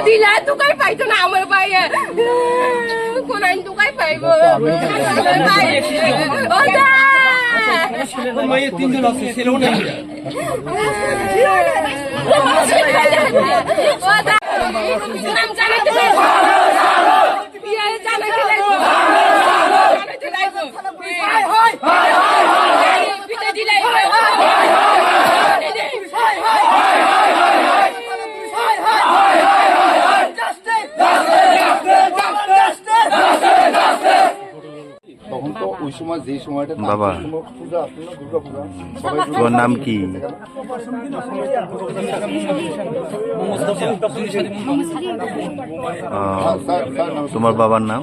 दिला तू काय पाहिजे ना आम्हाला पाहिजे कोणाने तू काय पाहिजे তখন তো ওই সময় যে সময়টা বাবা পূজা আসলো না, দুর্গা পূজা। তোর নাম কি? তোমার বাবার নাম?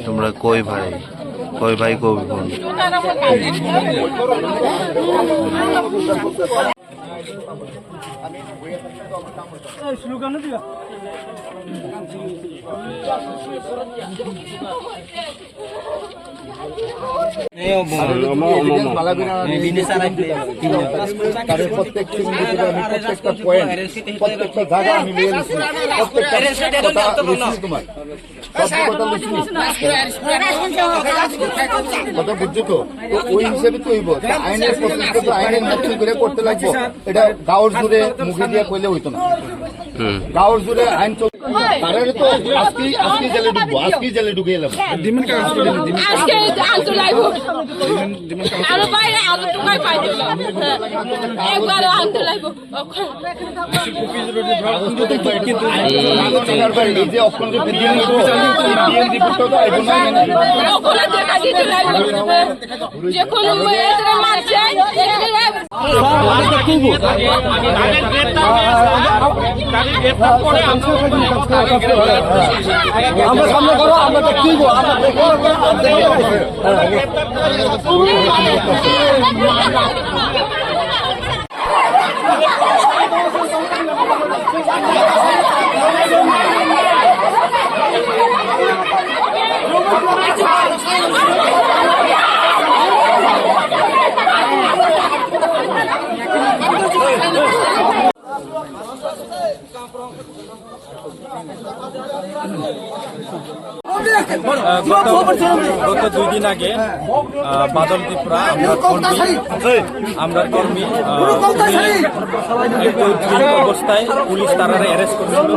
তোমরা কই ভাই কই বোন? প্রত্যেকটা পয়েন্ট প্রত্যেকটা জায়গা আমি নিয়ে নিচ্ছি, কথা বুঝছো তো? ওই হিসেবে তো হইব, আইনের প্রসেসটা তো আইনের মধ্যে করে করতে লাগবো। এটা গাঁওর জুড়ে মুখে দিয়ে কইলে হইতো না, গাঁওর জুড়ে আইন চলছে। তারা তো আজকে জেলে ঢুকবো, আজকে জেলে ঢুকে এলাম। আমরা সামনে করো, আমরা দেখবো গত 2 দিন আগে বাদল ত্রিপুরা আমরা কর্মী একটু অবস্থায় পুলিশ তারা অ্যারেস্ট করেছিল।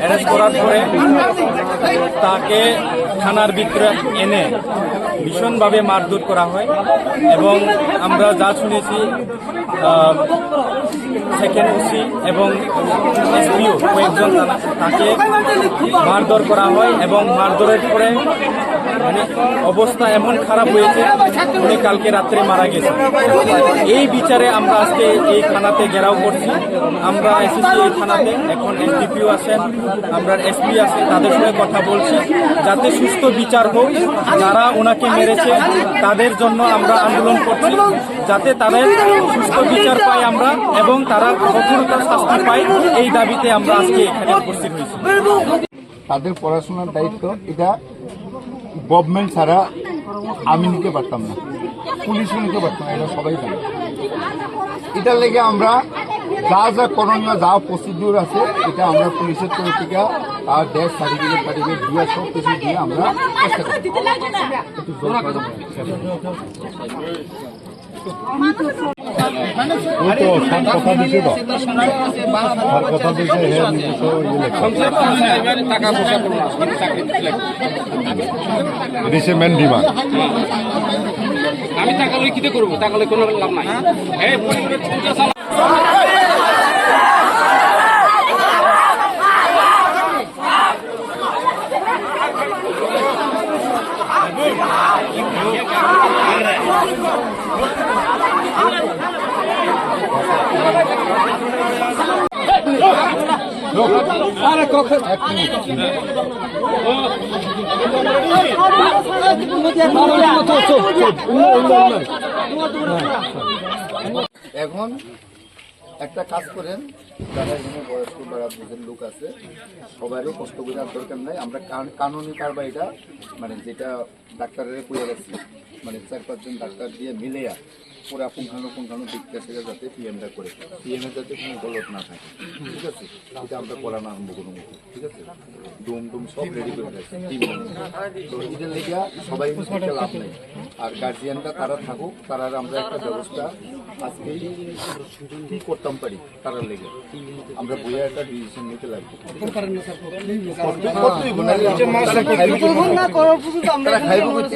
অ্যারেস্ট করার পরে তাকে থানার ভিতরে এনে ভীষণভাবে মারধর করা হয় এবং আমরা যা শুনেছি সেকেন্ড ওসি এবং এসপিও কয়েকজন তাকে মারধর করা হয় এবং মারধরের পরে মানে অবস্থা এমন খারাপ হয়েছে উনি কালকে রাত্রে মারা গেছে। এই বিচারে আমরা আজকে এই থানাতে ঘেরাও করছি। আমরা এসেছি এই থানাতে, এখন এসডিপিও আছেন, আমরা এসপি আছে, তাদের সঙ্গে কথা বলছি যাতে সুস্থ বিচার হোক। যারা ওনাকে মেরেছে তাদের জন্য আমরা আন্দোলন করছি যাতে তাদের সুস্থ বিচার পাই আমরা এবং তারা কঠোরতার শাস্তি পাই। এই দাবিতে আমরা আজকে এখানে উপস্থিত হয়েছি। তাদের পড়াশোনার দায়িত্ব এটা গভর্নমেন্ট ছাড়া আমি নিতে পারতাম না, পুলিশও নিতে পারতাম না, এটা সবাই জানে। এটার লেগে আমরা যা যা করণীয় যা প্রসিডিউর আছে এটা আমরা পুলিশের তরফ থেকে তার ড্যাশ সার্টিফিকেট দিয়ে সব কিছু দিয়ে আমরা চেষ্টা করি। ওই তো সব কথা দিছে তো আর কথা দিছে টাকা পয়সা কোনো চাকরি দিছে মেন ডিমান্ড আমি টাকা লই কিতে করবো, টাকা লই কোনো লাভ নাই। এই পরিবারের চিন্তা চালা এখন একটা কাজ করেন, যারা এখানে বয়স্ক বা বুঝের লোক আছে সবারই কষ্ট বোঝার দরকার নাই। আমরা কানুনি কারবাইটা মানে যেটা ডাক্তারের কইয়া রাখছি, মানে 4-5 জন ডাক্তার দিয়ে মিলে পুরা পুঙ্খানু দিকটা সেটা যাতে পিএমটা করে পিএমের যাতে কোনো গলত না থাকে, ঠিক আছে? এটা আমরা করানো আরম্ভ করবো, ঠিক আছে? ডুম সব রেডি করে রাখছি টিম। তো এটার লেগে সবাই মিশে লাভ নেই। আর গার্জিয়ানরা তারা থাকুক, তারা আমরা একটা ব্যবস্থা আজকে কি করতাম পারি তারার লেগে আমরা বইয়া একটা ডিসিশন নিতে লাগবে। তারা খাইব করতে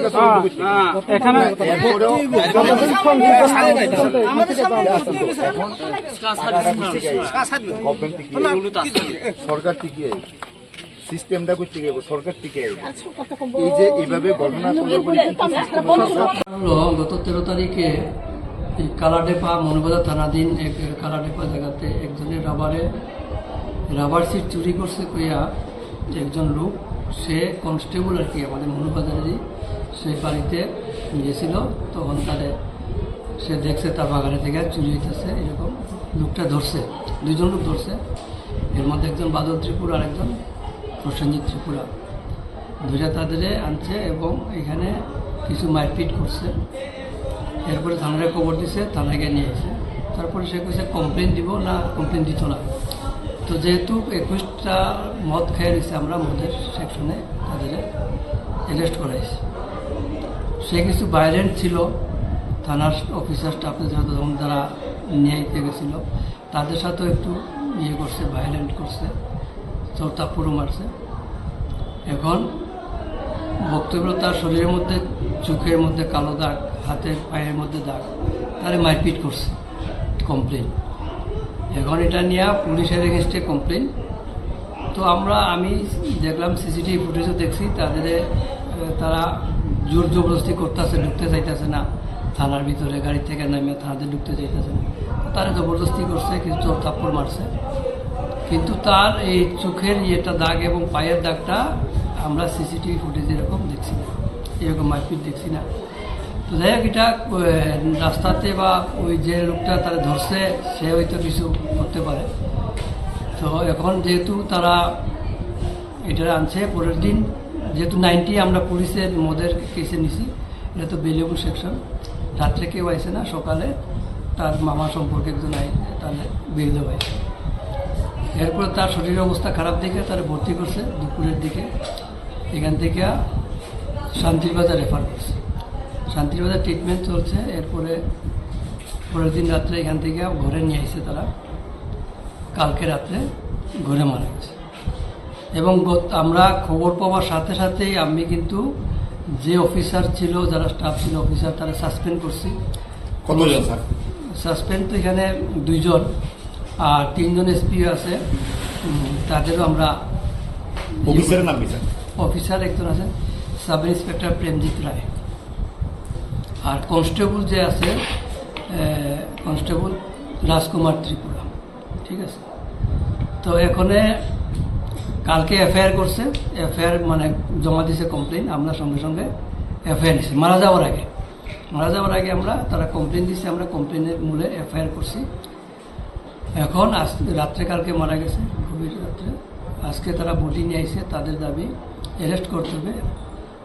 এখানে সরকার টিকে সিস্টেমটা করতে গেব, সরকার টিকে এই যে এইভাবে ঘটনা হলো গত 13 তারিখে এই কালাডেপা মনোবাজার থানাধীন এক কালাডেপা জায়গাতে একজনের রাবার সিট চুরি করছে কইয়া একজন লোক, সে কনস্টেবল আর কি আমাদের মনোবাজারেরই, সে বাড়িতে গিয়েছিল। তখন তারে সে দেখছে তার বাগানে থেকে চুরি হইতেছে, এরকম লোকটা ধরছে, 2 জন লোক ধরছে। এর মধ্যে একজন বাদল ত্রিপুরা আর একজন প্রসেনজিৎ ত্রিপুরা, ধরে তাদের আনছে এবং এখানে কিছু মারপিট করছে। এরপরে থানায় খবর দিছে, থানায় গিয়ে নিয়ে এসে তারপরে সে কইছে কমপ্লেন দিব না, কমপ্লেন দিত না। তো যেহেতু 21টা মদ খেয়ে নিচ্ছে, আমরা মদের সেকশনে তাদের অ্যারেস্ট করাইছি। সে কিছু ভায়োলেন্ট ছিল, থানার অফিসার স্টাফদের যারা নিয়ে গেছিল তাদের সাথেও একটু করছে, ভায়োলেন্ট করছে, চোরতাপুরও মারছে। এখন বক্তব্য তার শরীরের মধ্যে, চোখের মধ্যে কালো দাগ, হাতের পায়ের মধ্যে দাগ, তারে মারপিট করছে, কমপ্লেন। এখন এটা নিয়ে পুলিশের এগেনস্টে কমপ্লেন। তো আমি দেখলাম সিসিটিভি ফুটেজও দেখছি, তারা জোর জবরদস্তি করতেছে, ঢুকতে চাইতেছে না থানার ভিতরে, গাড়ি থেকে নামে থানাতে ঢুকতে চাইতেছে না। তারা জবরদস্তি করছে, কিছু চোর থাপ্পড় মারছে। কিন্তু তার এই চোখের ইয়েটা দাগ এবং পায়ের দাগটা আমরা সিসিটিভি ফুটেজ এরকম দেখছি না, এরকম মারপিট দেখছি না। তো যাই হোক, এটা রাস্তাতে বা ওই যে লোকটা তারা ধরছে সে হয়তো কিছু করতে পারে। তো এখন যেহেতু তারা এটা আনছে, পরের দিন যেহেতু 90 আমরা পুলিশের মদের কেসে নিছি, এটা তো বেলেবুল সেকশন, রাত্রে কেউ আইসে না, সকালে তার মামা সম্পর্কে একজন তাহলে বেরিয়ে হয়েছে। এরপরে তার শরীরের অবস্থা খারাপ দেখে তারা ভর্তি করছে দুপুরের দিকে, এখান থেকে শান্তির বাজার রেফার করছে। শান্তির বাজার ট্রিটমেন্ট চলছে। এরপরে পরের দিন রাত্রে এখান থেকে ঘরে নিয়ে আসছে তারা, কালকে রাত্রে ঘরে মারা গেছে। এবং আমরা খবর পাওয়ার সাথে সাথেই আমি কিন্তু যে অফিসার ছিল, যারা স্টাফ ছিল অফিসার, তারা সাসপেন্ড করছি। কতজন স্যার সাসপেন্ড তো এখানে 2 জন, আর 3 জন এসপি আছে, তাদেরও আমরা। অফিসারের নাম কি স্যার? অফিসার একজন আছে সাব ইন্সপেক্টর প্রেমজিৎ রায়, আর কনস্টেবল যে আছে কনস্টেবল রাজকুমার ত্রিপুরা, ঠিক আছে। তো এখানে কালকে এফআইআর করছে, এফআইআর মানে জমা দিয়েছে কমপ্লেন, আমরা সঙ্গে সঙ্গে এফআইআর দিচ্ছি। মারা যাওয়ার আগে আমরা তারা কমপ্লেন দিচ্ছে, আমরা কমপ্লেনের মূলে এফআইআর করছি। এখন রাত্রে কালকে মারা গেছে, গভীর রাত্রে, আজকে তারা বডি নিয়ে আসছে, তাদের দাবি অ্যারেস্ট করতে হবে।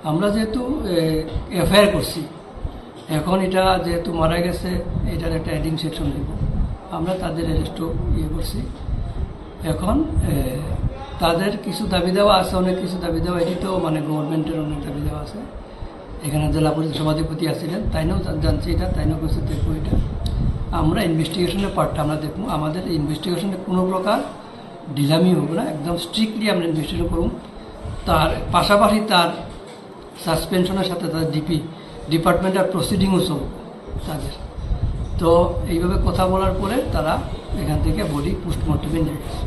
আমরা যেহেতু এফআইআর করছি, এখন এটা যেহেতু মারা গেছে, এটার একটা অ্যাডিং সেকশন দেব, আমরা তাদের অ্যারেস্টও করছি। এখন তাদের কিছু দাবি দেওয়া আছে, অনেক কিছু দাবি দেওয়া, এটি তো মানে গভর্নমেন্টের অনেক দাবি দেওয়া আছে। এখানে জেলা পরিষদ সভাধিপতি আসছিলেন, তাইনও জানছি এটা, তাইনও কিছু দেখবো এটা। আমরা ইনভেস্টিগেশনের পার্টটা আমরা দেখবো, আমাদের ইনভেস্টিগেশনে কোনো প্রকার ঢিলামি হবে না, একদম স্ট্রিক্টলি আমরা ইনভেস্টিগেশন করব। তার পাশাপাশি তার সাসপেনশনের সাথে তার ডিপার্টমেন্টাল প্রসিডিংও চলবে তাদের। তো এইভাবে কথা বলার পরে তারা এখান থেকে বডি পোস্টমর্টমে নিয়ে গেছে।